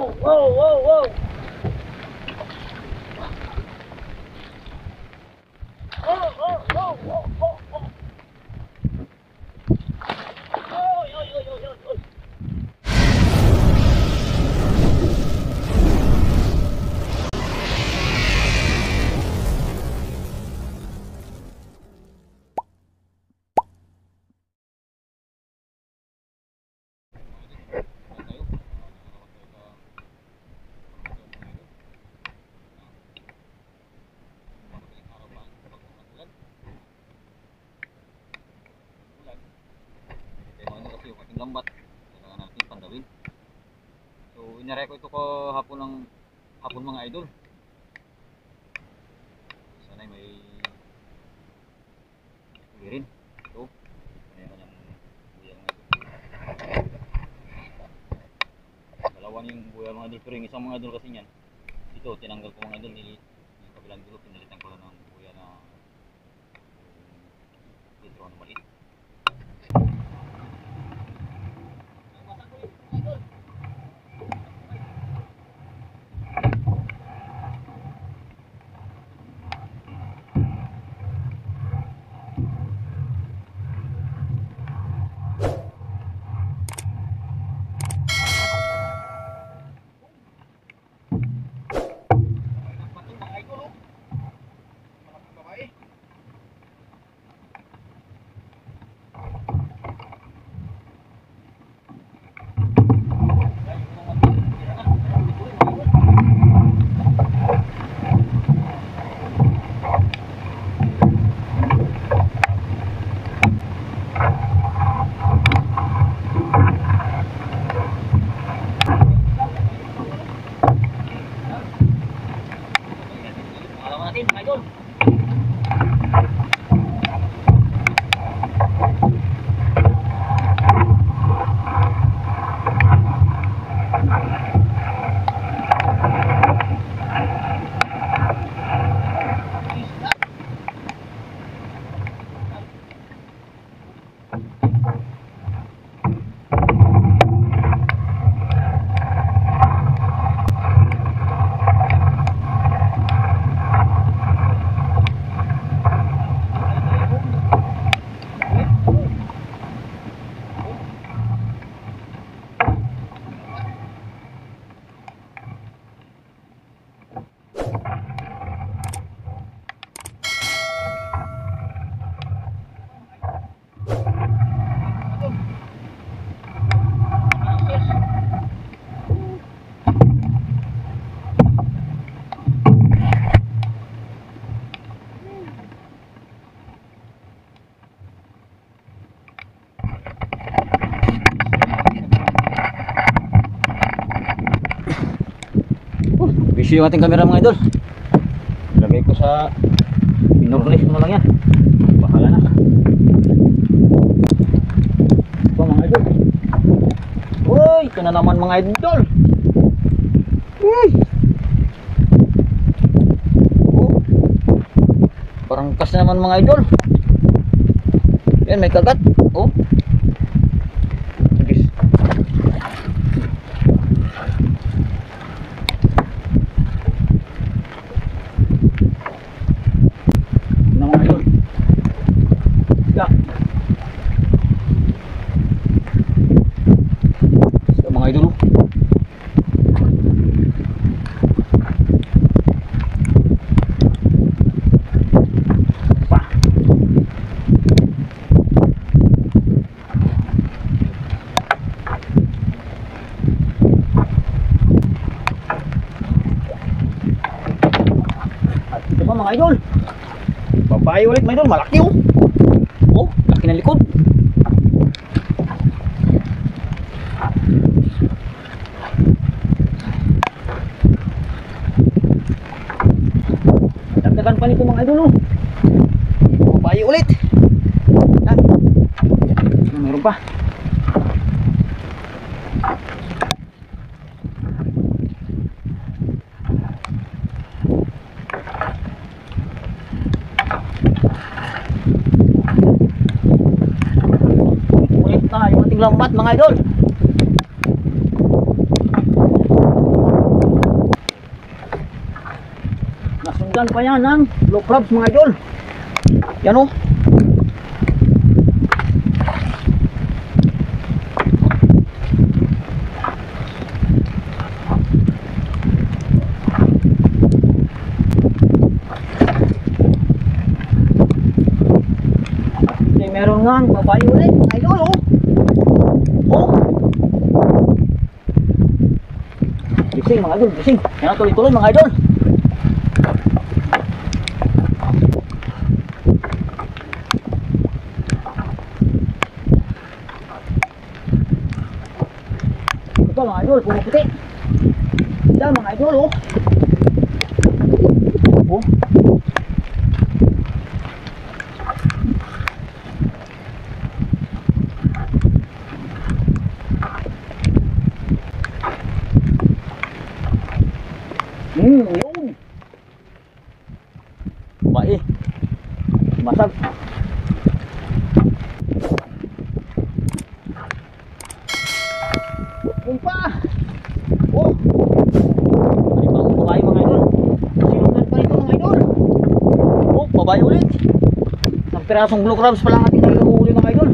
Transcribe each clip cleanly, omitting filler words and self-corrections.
Wow, wow, wow. Oh, oh, oh, oh, oh, oh. Oy, oy, oy, oy, oy, oy. Lambat, kailangan natin pandawin. So inare ko ito ko hapon mga idol. Sana may ulirin. Ito, kanya-kanyang buya mga idol. Dalawa yung buya mga idol, pero yung isang mga idol kasi niyan, ito tinanggal ko mga idol, yung kabilang dulo pinalitan ko lang ng buya na litro na maliit. Busy yung ating camera mga idol. Lagay ko sa pinorlis mo lang yan. Bahala na. Ito mga idol. Uy, ito na naman mga idol. Uy. Oh. Parang kas na naman mga idol. Yan, may kagat. Oh. Mga idol, babae ulit mga idol, malaki oh. Oh, laki na likod. Dagdagan pa nito mga idol oh. Babae ulit. Yan. Meron pa. Lambat mga idol. Sinundan pa yan ng blue crabs mga idol. Yan o. Meron nga ang babae ulit mga idol oh. Oh. Gising mga idol, gising. Yan ang tuloy-tuloy mga idol. Ito mga idol, pumuputi. Yan mga idol oh. Oh. Yun. Bae. Masag. Yun pa. Oh. Ano ba ang babae mga idol? Sinundan pa ito mga idol. Oh, babae ulit. Isang pirasong blue crabs pa lang ating nahihuli mga idol.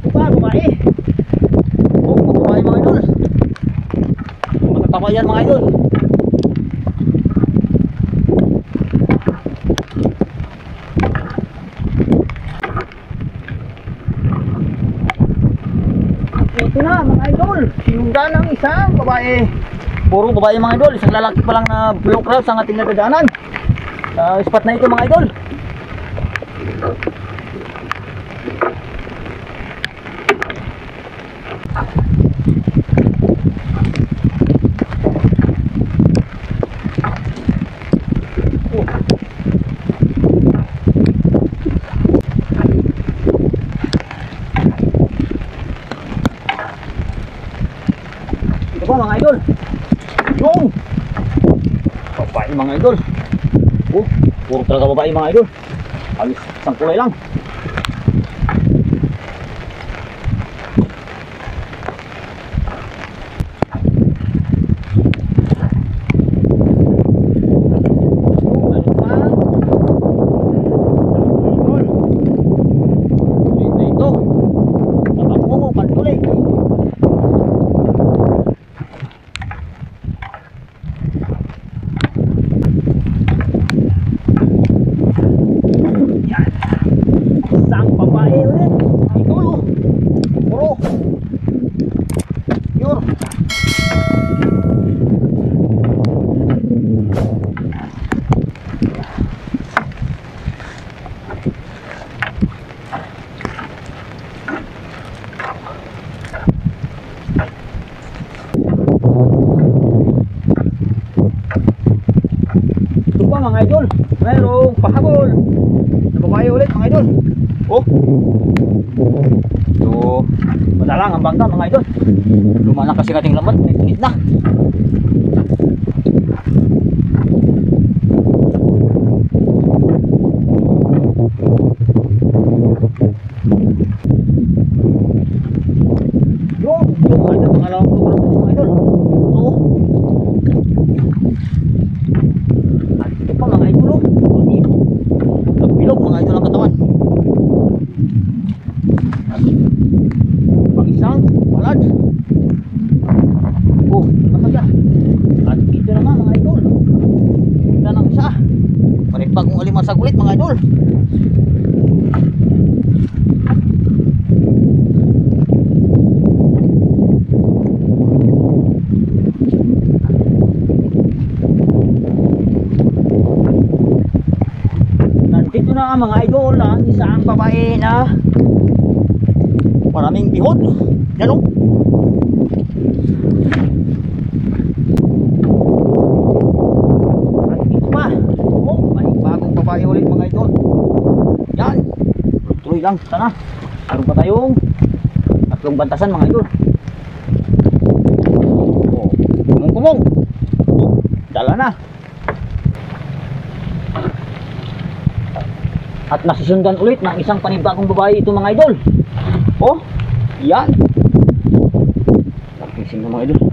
Ito pa, babae. Oh, babae mga idol. Tama yan mga idol. Ito na mga idol. Sinundan ng isang babae. Puro babae mga idol. Isang lalaki pa lang na blue crabs ang ating nadadaanan sa spot na ito mga idol. Ito pa mga idol. Yung babae mga idol. Oh, puro talaga babae mga idol. Halos isang kulay lang. Ito pa mga idol, mayroong pahabol na babae ulit mga idol. Oh, so madalang ang bangka mga idol. Luma na kasi ating lambat, may tingit na. Yung mga idol, pangalawang program mga idol. Oh, ito pa mga idol, bilog mga idol ang katawan. Pang isang palad. Oh, masaya. At ito naman mga idol, ito nang isa. Panipagong alimasag ulit mga idol. Nandito na mga idol ang isang babae na maraming bihod. Yan o. At ito pa. Oh, may bagong babae ulit mga idol. Yan. Tuloy lang. Sana. Meron pa tayong tatlong bantasan mga idol. Oh, kumong-kumong. Oh, dala na. At nasusundan ulit ng isang panibagong babae ito mga idol. Oh, yan. Nagising na mga idol.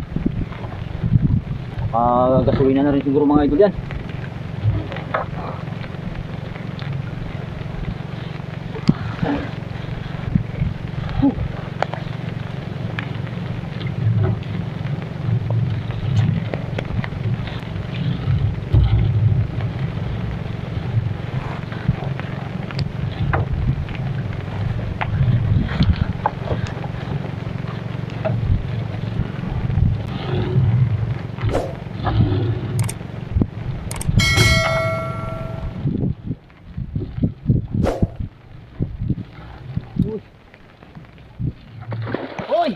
Gasolina na rin siguro mga idol yan. Hoy!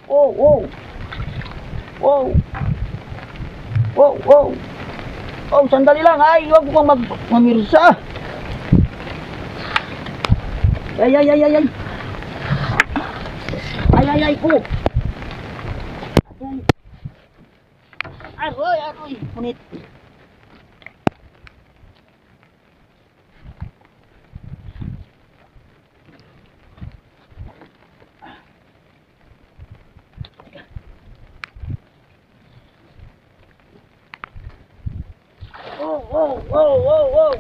Wow, wow! Wow! Wow, wow! Oh, sandali lang ay, huwag mo mamirsa. Ay, ay, ay, ay, ay. Ay, ay, ay, ko. Aroy, aroy, punit. Oh, oh, oh, oh, oh.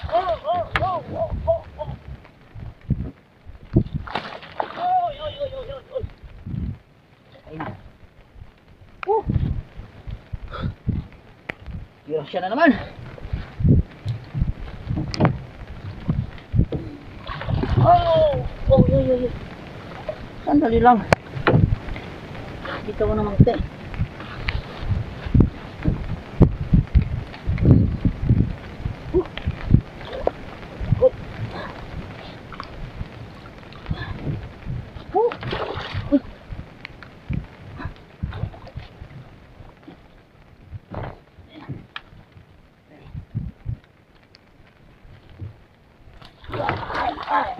Oh, oh, oh, oh, oh, oh. Oy, oy, oy, oy, oy, oy. Ayun na. Siya na naman. Oh, oh, oy, oy, oy. Sandali lang. Dito ko naman te.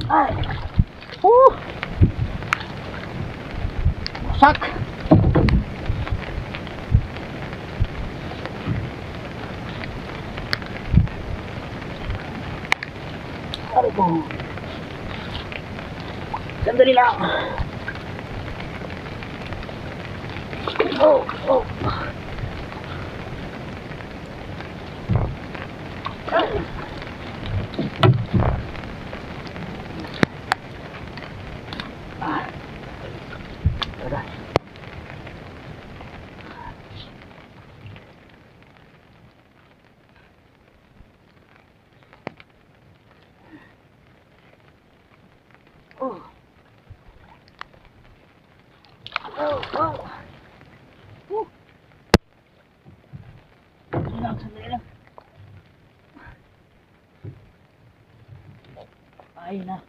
Ay. Sak. Aray ko. Sandali lang. Oh, oh. Ay. Ada. Oh. Oh, oh. Sandali lang. Ay na.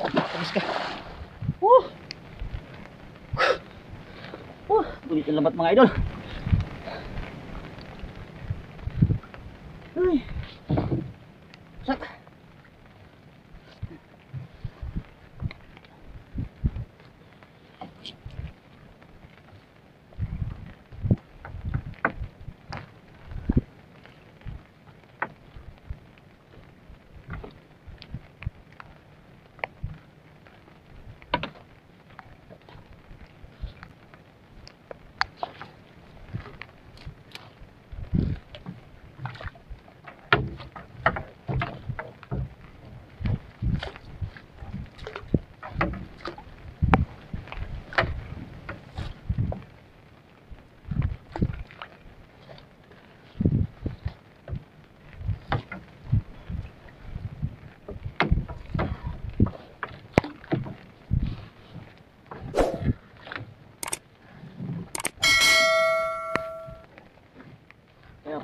Tapos ka. Tulit ang labat mga idol. Uy. Sak.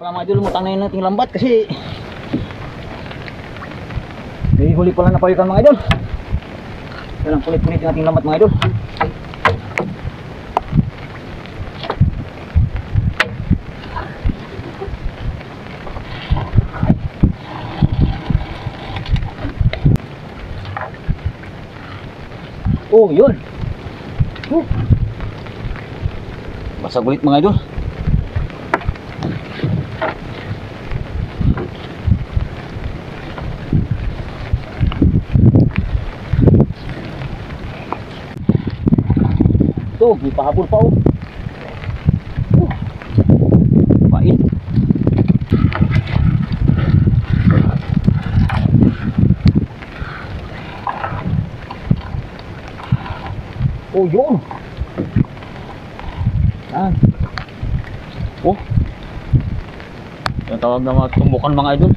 Baka mga idol, lumutang na yun nating lambat kasi may huli pala na payukan mga idol. Yan ang kulit-kulit yung ating lambat mga idol. Oh, yun. Basag ulit mga idol. Ito, may pahabol pa oh. Bait. Oh, yun. Yan. Oh. Yung tawag na mga tumbukan mga idol.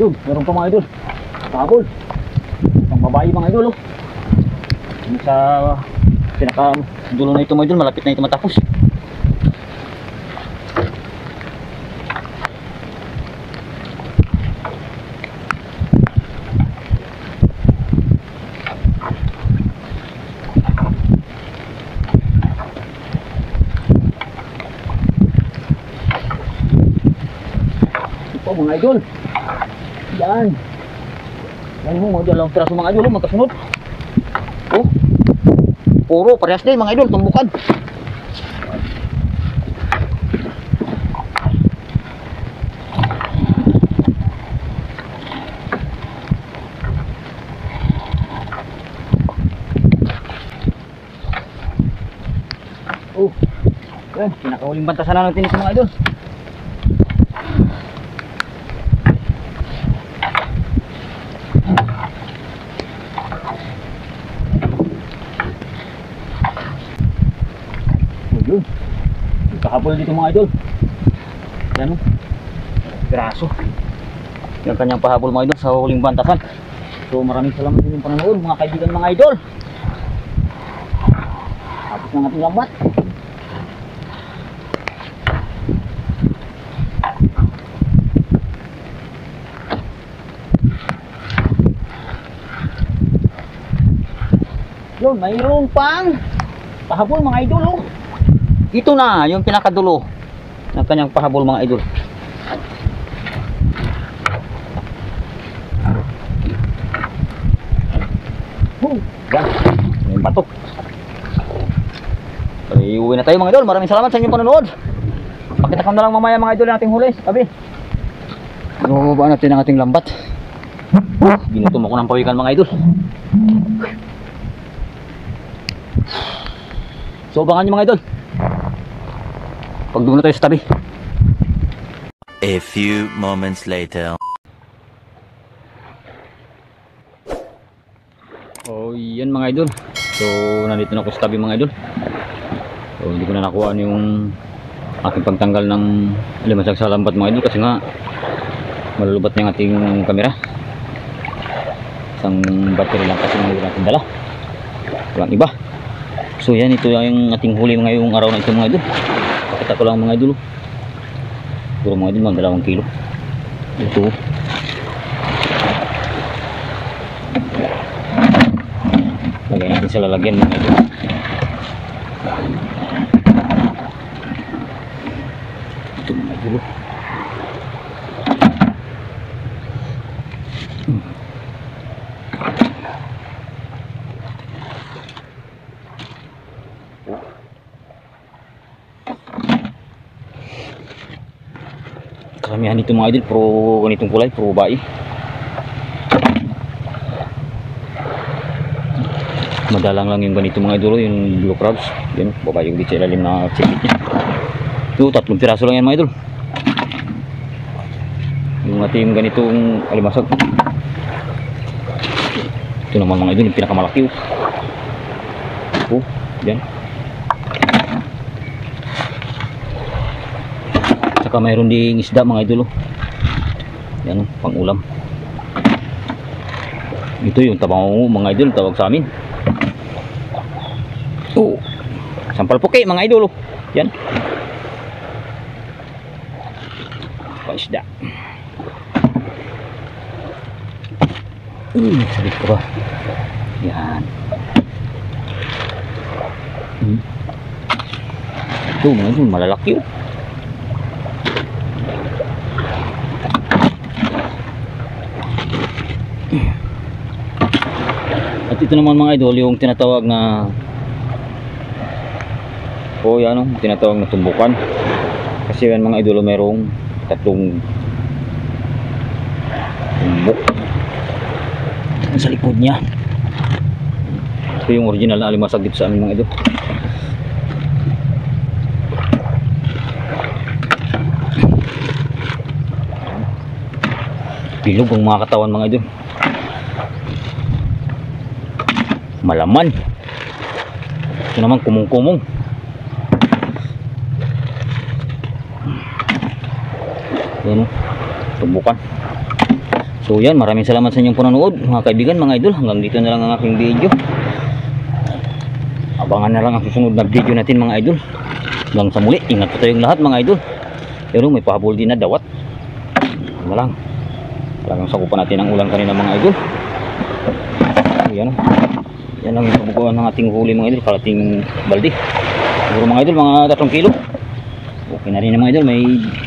Yun, meron pa mga idol. Tabol. Ang babae mga idol oh. Sa pinaka dulo na ito mga idol, malapit na ito matapos. Ito mga idol. Yan. Yan mo, dalawang piraso mga idol, magkasunod. Oh. Puro parehas din mga idol, tumbukan. Oh. Yan, pinakahuling bantasan na natin ito mga idol. Yun. Kahapon dito mga idol. Yan o. Piraso. Yung kanyang pahabol mga idol sa huling bantasan. So maraming salamat din yung panonood mga kaibigan mga idol. Tapos ng ating lambat. Yun, mayroon pang pahabol mga idol oh. Ito na, yung pinakadulo ng kanyang pahabol mga idol. Yan, yung batok. So, iuwi na tayo mga idol. Maraming salamat sa inyong panonood. Pakita kam na lang mamaya mga idol ng ating huli. Sabi, bubaba natin ang ating lambat. Ginutom ako ng pawikan mga idol. So, abangan nyo mga idol. Pagdungo na tayo sa tabi. A few moments later. Oh, yan mga idol. So, nandito na ako sa tabi mga idol. So, hindi ko na nakuha yung aking pagtanggal ng limasag sa lambat mga idol kasi nga malulubat na yung ating camera. Isang battery lang kasi hindi natin dala. Walang iba. So, yan, ito yung ating huli ngayong araw na ito mga idol. Pakita ko lang mga idol. Puro mga idol, mga 2 kilo. Ito. Lagay natin sa lalagyan mga idol. Ito mga idol. Karamihan dito mga idol, pro ganitong kulay, pro babae. Madalang lang yung ganito mga idol, yung blue crabs. Yan, babae yung dito sa ilalim na chipit niya. Ito, 3 piraso lang yan mga idol. Yung ating ganitong alimasag. Ito naman mga idol, yung pinakamalaki. Oh, yan. Saka mayroon ding isda mga idol. Yan, pang ulam. Ito yung tabango mga idol, tawag sa amin. Oh, sampal puki mga idol. Yan. Paisda. Salit ko ba? Yan. Ito mga idol, malalaki oh. At ito naman mga idol, yung tinatawag na tinatawag na tumbukan. Kasi yan mga idol, mayroong tatlong tumbok sa likod niya. Ito yung original na alimasag dito sa amin mga idol. Bilog ang mga katawan mga idol. Malaman. Ito naman kumong-kumong. Yan o, tumbukan. So yan, maraming salamat sa inyong panonood mga kaibigan, mga idol. Hanggang dito na lang ang aking video. Abangan na lang ang susunod na video natin mga idol. Hanggang sa muli, ingat po tayong lahat mga idol. Pero may pahabol din na dawat. Ano lang, talagang sakupan natin ang ulan kanina mga idol. So yan o, yan lang yung kabukuan ng ating huli mga idol, kalating balde. Siguro mga idol, mga 3 kilo. Okay na rin mga idol, may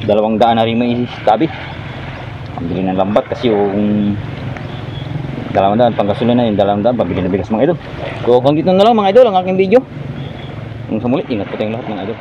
200 na rin may tabi. Ang bili ng lambat kasi yung 200 panggasolina na yung 200 pabili na bigas mga idol. So hanggang dito na lang mga idol ang aking video. Hanggang sa muli, ingat po tayong lahat mga idol.